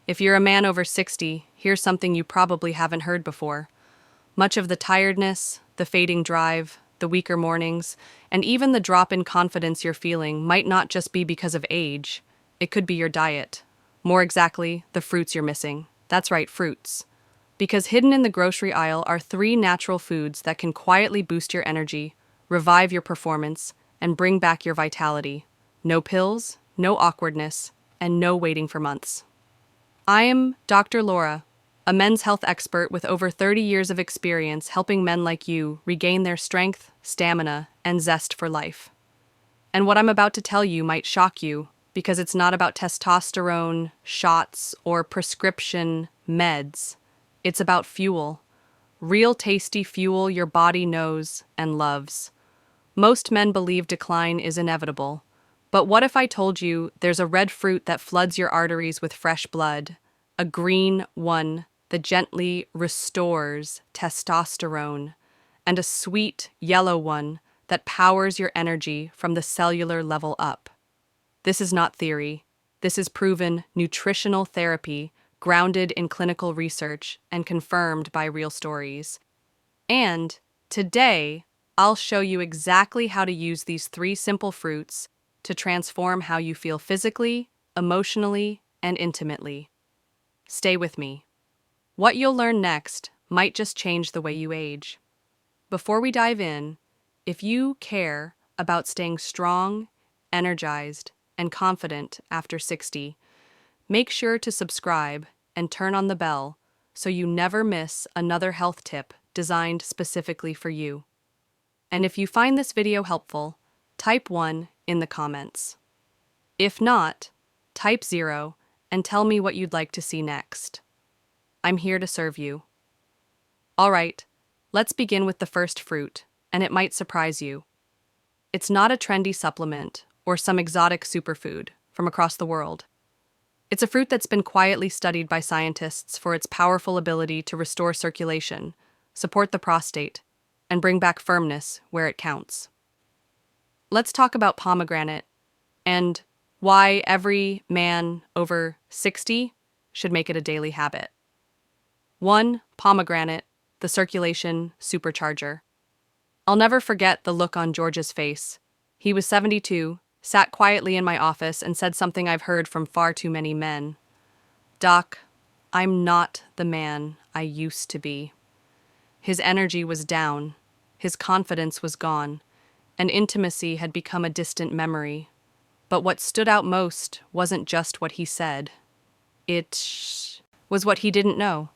If you're a man over 60, here's something you probably haven't heard before. Much of the tiredness, the fading drive, the weaker mornings, and even the drop in confidence you're feeling might not just be because of age. It could be your diet. More exactly, the fruits you're missing. That's right, fruits. Because hidden in the grocery aisle are 3 natural foods that can quietly boost your energy, revive your performance, and bring back your vitality. No pills, no awkwardness, and no waiting for months. I am Dr. Laura, a men's health expert with over 30 years of experience helping men like you regain their strength, stamina, and zest for life. And what I'm about to tell you might shock you, because it's not about testosterone, shots, or prescription meds. It's about fuel. Real tasty fuel your body knows and loves. Most men believe decline is inevitable. But what if I told you there's a red fruit that floods your arteries with fresh blood, a green one that gently restores testosterone, and a sweet yellow one that powers your energy from the cellular level up? This is not theory. This is proven nutritional therapy grounded in clinical research and confirmed by real stories. And today, I'll show you exactly how to use these 3 simple fruits to transform how you feel physically, emotionally, and intimately. Stay with me. What you'll learn next might just change the way you age. Before we dive in, if you care about staying strong, energized, and confident after 60, make sure to subscribe and turn on the bell so you never miss another health tip designed specifically for you. And if you find this video helpful, type 1 in the comments. If not, type 0 and tell me what you'd like to see next. I'm here to serve you. All right, let's begin with the first fruit, and it might surprise you. It's not a trendy supplement or some exotic superfood from across the world. It's a fruit that's been quietly studied by scientists for its powerful ability to restore circulation, support the prostate, and bring back firmness where it counts. Let's talk about pomegranate and why every man over 60 should make it a daily habit. 1. Pomegranate, the circulation supercharger. I'll never forget the look on George's face. He was 72, sat quietly in my office, and said something I've heard from far too many men. "Doc, I'm not the man I used to be." His energy was down, his confidence was gone, and intimacy had become a distant memory. But what stood out most wasn't just what he said. It was what he didn't know.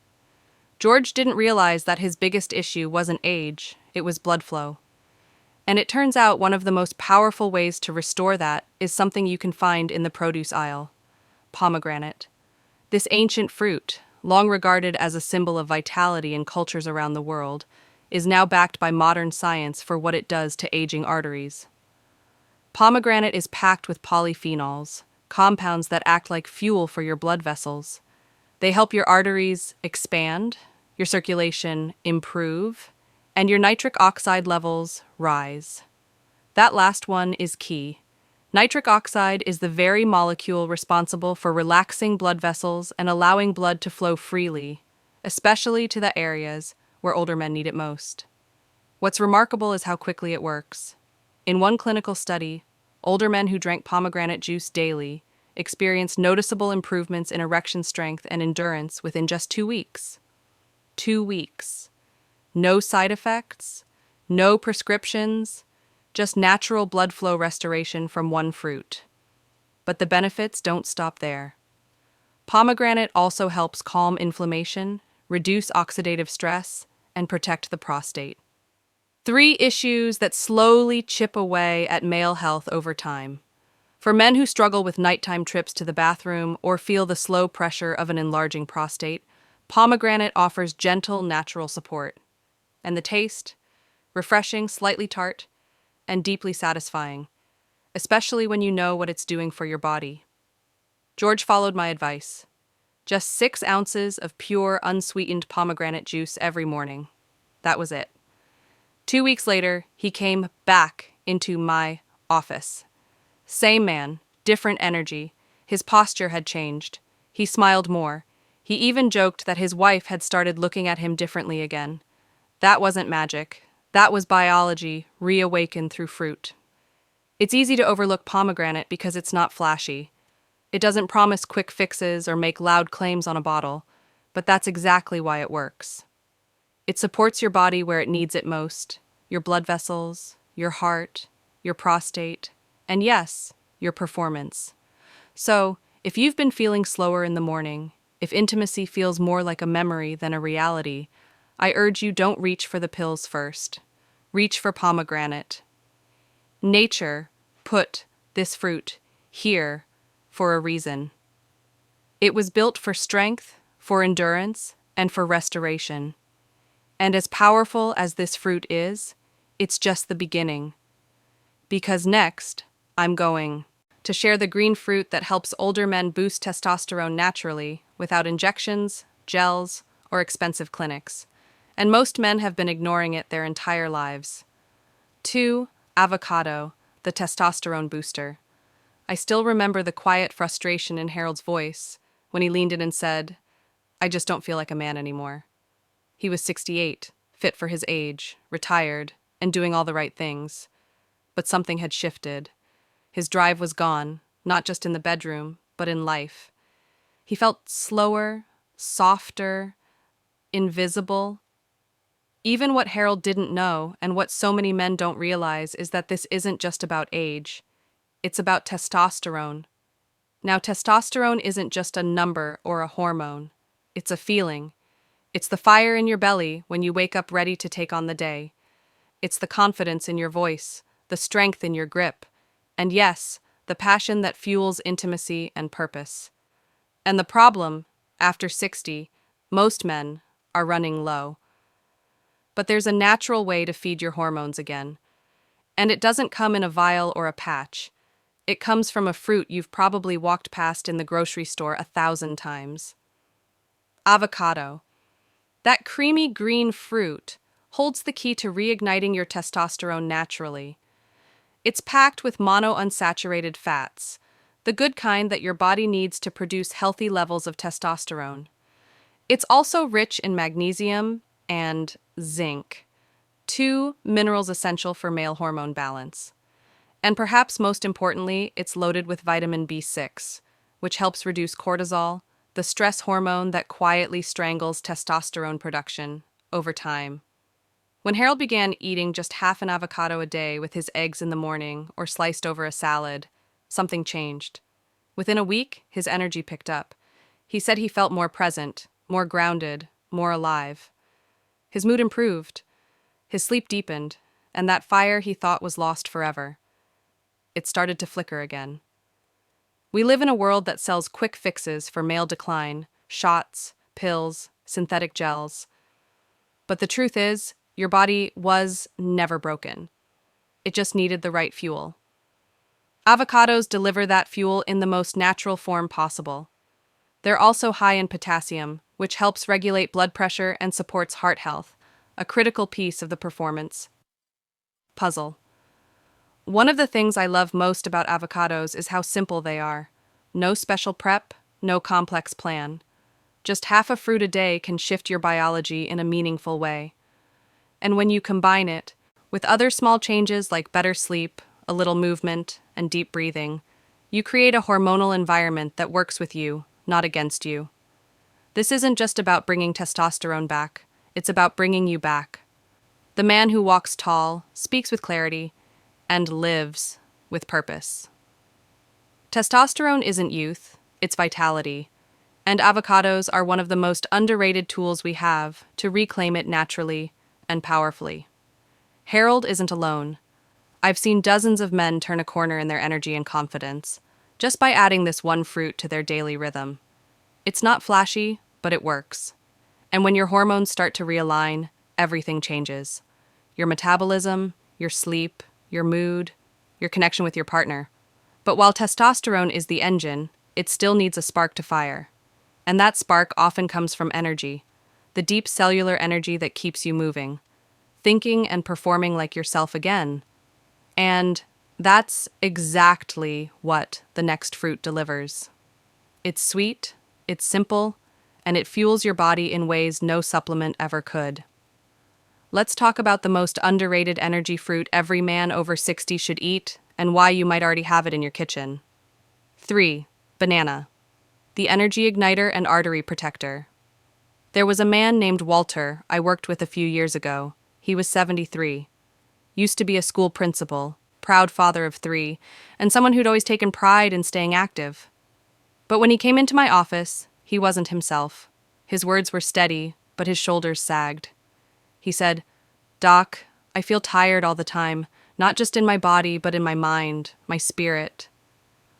George didn't realize that his biggest issue wasn't age, it was blood flow. And it turns out one of the most powerful ways to restore that is something you can find in the produce aisle: pomegranate. This ancient fruit, long regarded as a symbol of vitality in cultures around the world, is now backed by modern science for what it does to aging arteries. Pomegranate is packed with polyphenols, compounds that act like fuel for your blood vessels. They help your arteries expand, your circulation improve, and your nitric oxide levels rise. That last one is key. Nitric oxide is the very molecule responsible for relaxing blood vessels and allowing blood to flow freely, especially to the areas where older men need it most. What's remarkable is how quickly it works. In one clinical study, older men who drank pomegranate juice daily experienced noticeable improvements in erection strength and endurance within just 2 weeks. 2 weeks. No side effects, no prescriptions, just natural blood flow restoration from one fruit. But the benefits don't stop there. Pomegranate also helps calm inflammation, reduce oxidative stress, and protect the prostate. 3 issues that slowly chip away at male health over time. For men who struggle with nighttime trips to the bathroom or feel the slow pressure of an enlarging prostate, pomegranate offers gentle, natural support. And the taste? Refreshing, slightly tart, and deeply satisfying, especially when you know what it's doing for your body. George followed my advice. Just 6 ounces of pure, unsweetened pomegranate juice every morning. That was it. 2 weeks later, he came back into my office. Same man, different energy. His posture had changed. He smiled more. He even joked that his wife had started looking at him differently again. That wasn't magic. That was biology reawakened through fruit. It's easy to overlook pomegranate because it's not flashy. It doesn't promise quick fixes or make loud claims on a bottle, but that's exactly why it works. It supports your body where it needs it most, your blood vessels, your heart, your prostate, and yes, your performance. So, if you've been feeling slower in the morning, if intimacy feels more like a memory than a reality, I urge you don't reach for the pills first. Reach for pomegranate. Nature put this fruit here for a reason. It was built for strength, for endurance, and for restoration. And as powerful as this fruit is, it's just the beginning. Because next, I'm going to share the green fruit that helps older men boost testosterone naturally, without injections, gels, or expensive clinics. And most men have been ignoring it their entire lives. 2. Avocado, the testosterone booster. I still remember the quiet frustration in Harold's voice when he leaned in and said, "I just don't feel like a man anymore." He was 68, fit for his age, retired, and doing all the right things. But something had shifted. His drive was gone, not just in the bedroom, but in life. He felt slower, softer, invisible. Even what Harold didn't know, and what so many men don't realize, is that this isn't just about age. It's about testosterone. Now, testosterone isn't just a number or a hormone. It's a feeling. It's the fire in your belly when you wake up ready to take on the day. It's the confidence in your voice, the strength in your grip, and yes, the passion that fuels intimacy and purpose. And the problem, after 60, most men are running low. But there's a natural way to feed your hormones again. And it doesn't come in a vial or a patch. It comes from a fruit you've probably walked past in the grocery store 1,000 times. Avocado. That creamy green fruit holds the key to reigniting your testosterone naturally. It's packed with monounsaturated fats, the good kind that your body needs to produce healthy levels of testosterone. It's also rich in magnesium and zinc, 2 minerals essential for male hormone balance. And perhaps most importantly, it's loaded with vitamin B6, which helps reduce cortisol, the stress hormone that quietly strangles testosterone production over time. When Harold began eating just half an avocado a day with his eggs in the morning or sliced over a salad, something changed. Within a week, his energy picked up. He said he felt more present, more grounded, more alive. His mood improved, his sleep deepened, and that fire he thought was lost forever, it started to flicker again. We live in a world that sells quick fixes for male decline, shots, pills, synthetic gels. But the truth is, your body was never broken. It just needed the right fuel. Avocados deliver that fuel in the most natural form possible. They're also high in potassium, which helps regulate blood pressure and supports heart health, a critical piece of the performance puzzle. One of the things I love most about avocados is how simple they are. No special prep, no complex plan. Just half a fruit a day can shift your biology in a meaningful way. And when you combine it with other small changes like better sleep, a little movement, and deep breathing, you create a hormonal environment that works with you, not against you. This isn't just about bringing testosterone back, it's about bringing you back. The man who walks tall, speaks with clarity, and lives with purpose. Testosterone isn't youth, it's vitality, and avocados are one of the most underrated tools we have to reclaim it naturally and powerfully. Harold isn't alone. I've seen dozens of men turn a corner in their energy and confidence just by adding this one fruit to their daily rhythm. It's not flashy, but it works. And when your hormones start to realign, everything changes. Your metabolism, your sleep, your mood, your connection with your partner. But while testosterone is the engine, it still needs a spark to fire. And that spark often comes from energy, the deep cellular energy that keeps you moving, thinking and performing like yourself again. And that's exactly what the next fruit delivers. It's sweet, It's simple, and it fuels your body in ways no supplement ever could. Let's talk about the most underrated energy fruit every man over 60 should eat and why you might already have it in your kitchen. 3. Banana. The energy igniter and artery protector. There was a man named Walter I worked with a few years ago. He was 73. Used to be a school principal, proud father of 3, and someone who'd always taken pride in staying active. But when he came into my office, he wasn't himself. His words were steady, but his shoulders sagged. He said, "Doc, I feel tired all the time, not just in my body, but in my mind, my spirit.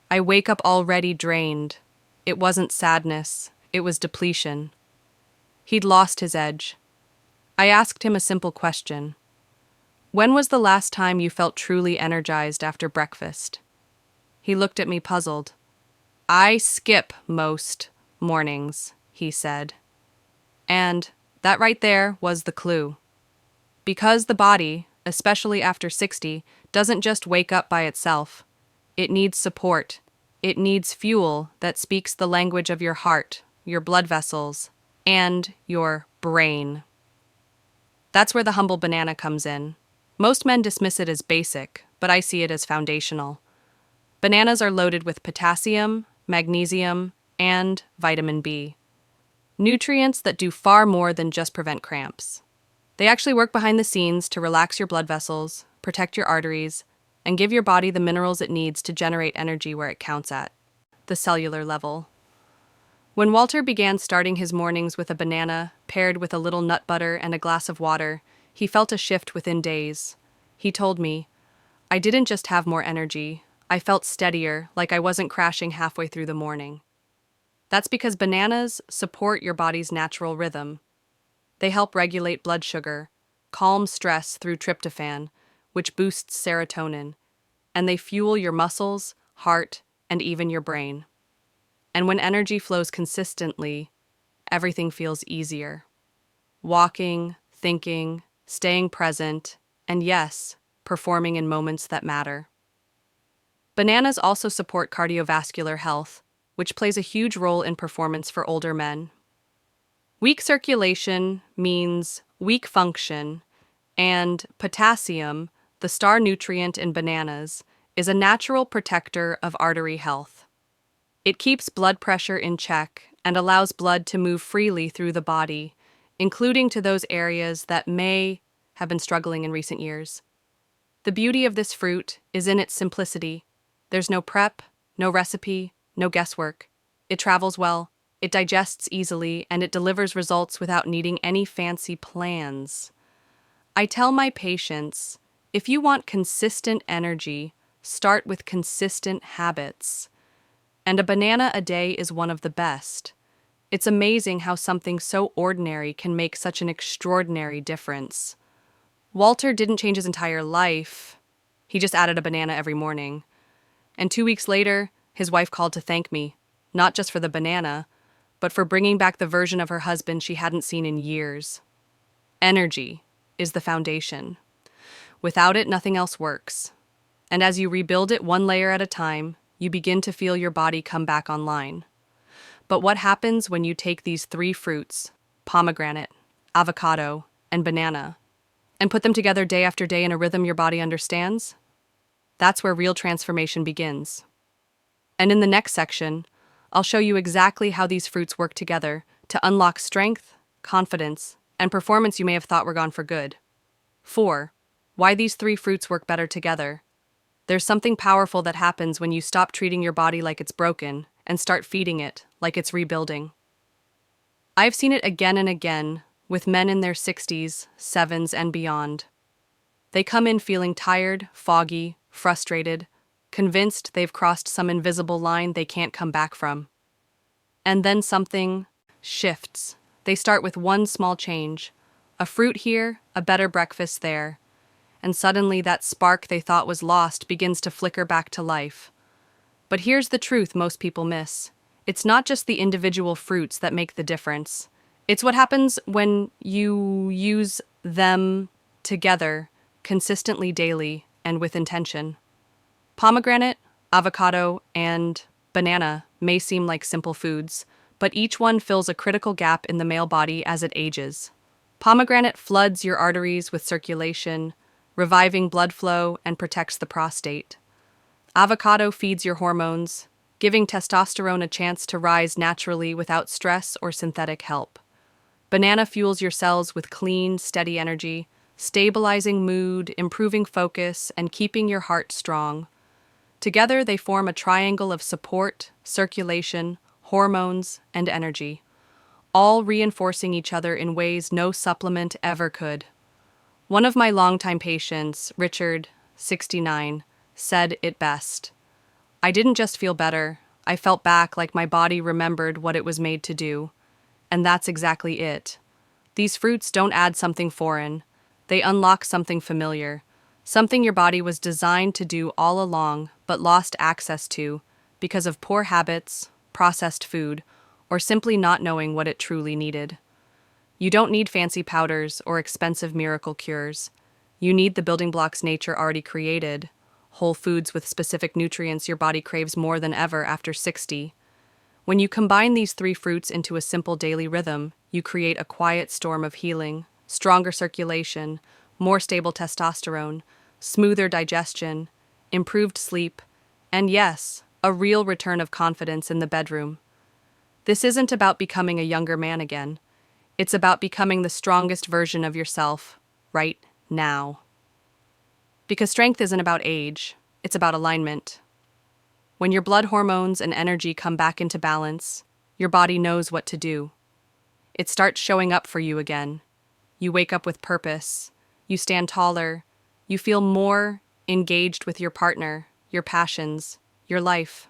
I wake up already drained." It wasn't sadness, it was depletion. He'd lost his edge. I asked him a simple question. When was the last time you felt truly energized after breakfast? He looked at me puzzled. "I skip most mornings," he said. And that right there was the clue. Because the body, especially after 60, doesn't just wake up by itself. It needs support. It needs fuel that speaks the language of your heart, your blood vessels, and your brain. That's where the humble banana comes in. Most men dismiss it as basic, but I see it as foundational. Bananas are loaded with potassium, magnesium, and vitamin B. Nutrients that do far more than just prevent cramps. They actually work behind the scenes to relax your blood vessels, protect your arteries, and give your body the minerals it needs to generate energy where it counts at, the cellular level. When Walter began starting his mornings with a banana paired with a little nut butter and a glass of water, he felt a shift within days. He told me, "I didn't just have more energy, I felt steadier, like I wasn't crashing halfway through the morning." That's because bananas support your body's natural rhythm. They help regulate blood sugar, calm stress through tryptophan, which boosts serotonin, and they fuel your muscles, heart, and even your brain. And when energy flows consistently, everything feels easier. Walking, thinking, staying present, and yes, performing in moments that matter. Bananas also support cardiovascular health, which plays a huge role in performance for older men. Weak circulation means weak function, and potassium, the star nutrient in bananas, is a natural protector of artery health. It keeps blood pressure in check and allows blood to move freely through the body, including to those areas that may have been struggling in recent years. The beauty of this fruit is in its simplicity. There's no prep, no recipe, no guesswork. It travels well, it digests easily, and it delivers results without needing any fancy plans. I tell my patients, if you want consistent energy, start with consistent habits. And a banana a day is one of the best. It's amazing how something so ordinary can make such an extraordinary difference. Walter didn't change his entire life. He just added a banana every morning. And 2 weeks later, his wife called to thank me, not just for the banana, but for bringing back the version of her husband she hadn't seen in years. Energy is the foundation. Without it, nothing else works. And as you rebuild it one layer at a time, you begin to feel your body come back online. But what happens when you take these 3 fruits, pomegranate, avocado, and banana, and put them together day after day in a rhythm your body understands? That's where real transformation begins. And in the next section, I'll show you exactly how these fruits work together to unlock strength, confidence, and performance you may have thought were gone for good. 4. Why these 3 fruits work better together. There's something powerful that happens when you stop treating your body like it's broken and start feeding it like it's rebuilding. I've seen it again and again with men in their 60s, 7s, and beyond. They come in feeling tired, foggy, frustrated, convinced they've crossed some invisible line they can't come back from. And then something shifts. They start with one small change. A fruit here, a better breakfast there. And suddenly that spark they thought was lost begins to flicker back to life. But here's the truth most people miss. It's not just the individual fruits that make the difference. It's what happens when you use them together, consistently daily, and with intention. Pomegranate, avocado, and banana may seem like simple foods, but each one fills a critical gap in the male body as it ages. Pomegranate floods your arteries with circulation, reviving blood flow and protects the prostate. Avocado feeds your hormones, giving testosterone a chance to rise naturally without stress or synthetic help. Banana fuels your cells with clean, steady energy, stabilizing mood, improving focus, and keeping your heart strong. Together, they form a triangle of support, circulation, hormones, and energy, all reinforcing each other in ways no supplement ever could. One of my longtime patients, Richard, 69, said it best. "I didn't just feel better, I felt back like my body remembered what it was made to do." And that's exactly it. These fruits don't add something foreign. They unlock something familiar, something your body was designed to do all along but lost access to because of poor habits, processed food, or simply not knowing what it truly needed. You don't need fancy powders or expensive miracle cures. You need the building blocks nature already created, whole foods with specific nutrients your body craves more than ever after 60. When you combine these three fruits into a simple daily rhythm, you create a quiet storm of healing, stronger circulation, more stable testosterone, smoother digestion, improved sleep, and yes, a real return of confidence in the bedroom. This isn't about becoming a younger man again. It's about becoming the strongest version of yourself, right now. Because strength isn't about age, it's about alignment. When your blood hormones and energy come back into balance, your body knows what to do. It starts showing up for you again. You wake up with purpose. You stand taller. You feel more engaged with your partner, your passions, your life.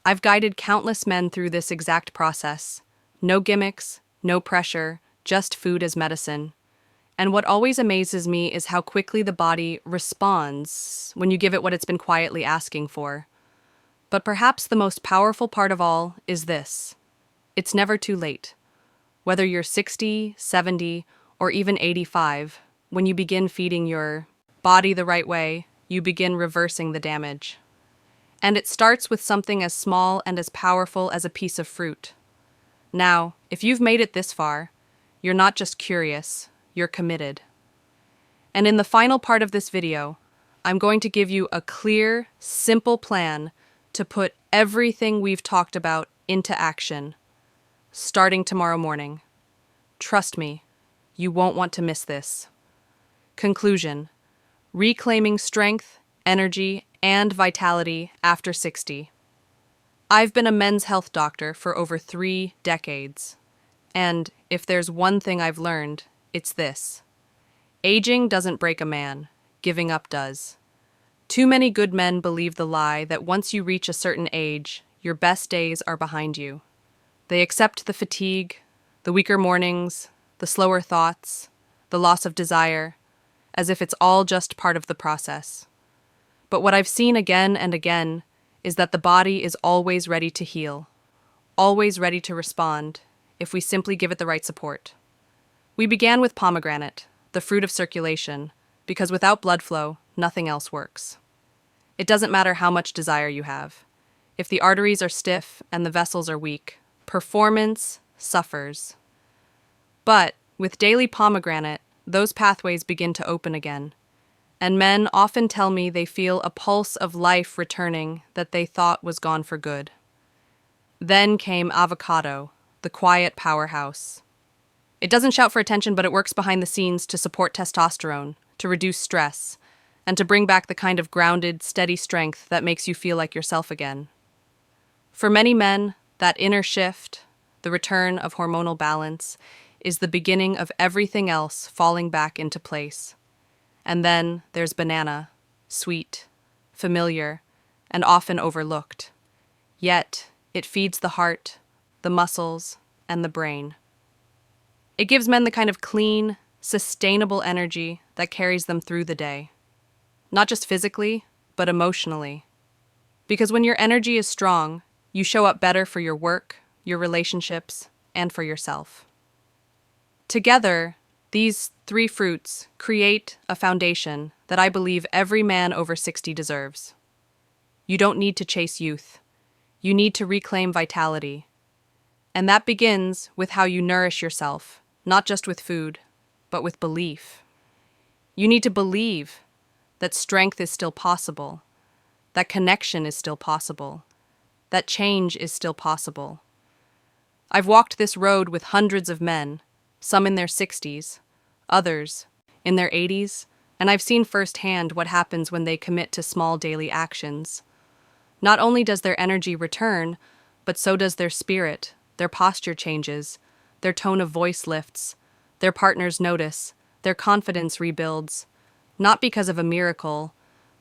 I've guided countless men through this exact process. No gimmicks, no pressure, just food as medicine. And what always amazes me is how quickly the body responds when you give it what it's been quietly asking for. But perhaps the most powerful part of all is this: it's never too late. Whether you're 60, 70, or even 85, when you begin feeding your body the right way, you begin reversing the damage. And it starts with something as small and as powerful as a piece of fruit. Now, if you've made it this far, you're not just curious, you're committed. And in the final part of this video, I'm going to give you a clear, simple plan to put everything we've talked about into action, starting tomorrow morning. Trust me, you won't want to miss this. Conclusion: reclaiming strength, energy, and vitality after 60. I've been a men's health doctor for over 3 decades. And if there's one thing I've learned, it's this: aging doesn't break a man, giving up does. Too many good men believe the lie that once you reach a certain age, your best days are behind you. They accept the fatigue, the weaker mornings, the slower thoughts, the loss of desire, as if it's all just part of the process. But what I've seen again and again is that the body is always ready to heal, always ready to respond, if we simply give it the right support. We began with pomegranate, the fruit of circulation, because without blood flow, nothing else works. It doesn't matter how much desire you have. If the arteries are stiff and the vessels are weak, performance suffers. But with daily pomegranate, those pathways begin to open again. And men often tell me they feel a pulse of life returning that they thought was gone for good. Then came avocado, the quiet powerhouse. It doesn't shout for attention, but it works behind the scenes to support testosterone, to reduce stress, and to bring back the kind of grounded, steady strength that makes you feel like yourself again. For many men, that inner shift, the return of hormonal balance, is the beginning of everything else falling back into place. And then there's banana, sweet, familiar, and often overlooked. Yet, it feeds the heart, the muscles, and the brain. It gives men the kind of clean, sustainable energy that carries them through the day. Not just physically, but emotionally. Because when your energy is strong, you show up better for your work, your relationships, and for yourself. Together, these 3 fruits create a foundation that I believe every man over 60 deserves. You don't need to chase youth. You need to reclaim vitality. And that begins with how you nourish yourself, not just with food, but with belief. You need to believe that strength is still possible, that connection is still possible, that change is still possible. I've walked this road with hundreds of men, some in their 60s, others in their 80s, and I've seen firsthand what happens when they commit to small daily actions. Not only does their energy return, but so does their spirit, their posture changes, their tone of voice lifts, their partners notice, their confidence rebuilds, not because of a miracle,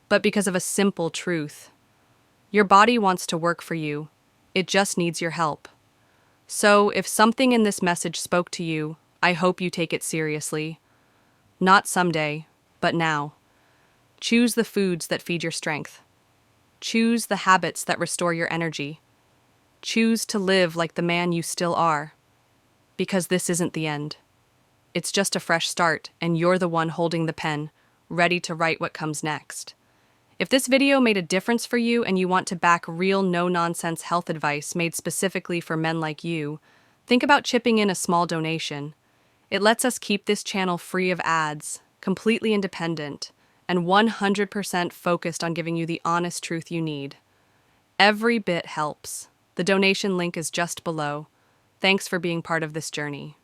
but because of a simple truth. Your body wants to work for you. It just needs your help. So, if something in this message spoke to you, I hope you take it seriously. Not someday, but now. Choose the foods that feed your strength. Choose the habits that restore your energy. Choose to live like the man you still are. Because this isn't the end. It's just a fresh start, and you're the one holding the pen, ready to write what comes next. If this video made a difference for you and you want to back real no-nonsense health advice made specifically for men like you, think about chipping in a small donation. It lets us keep this channel free of ads, completely independent, and 100% focused on giving you the honest truth you need. Every bit helps. The donation link is just below. Thanks for being part of this journey.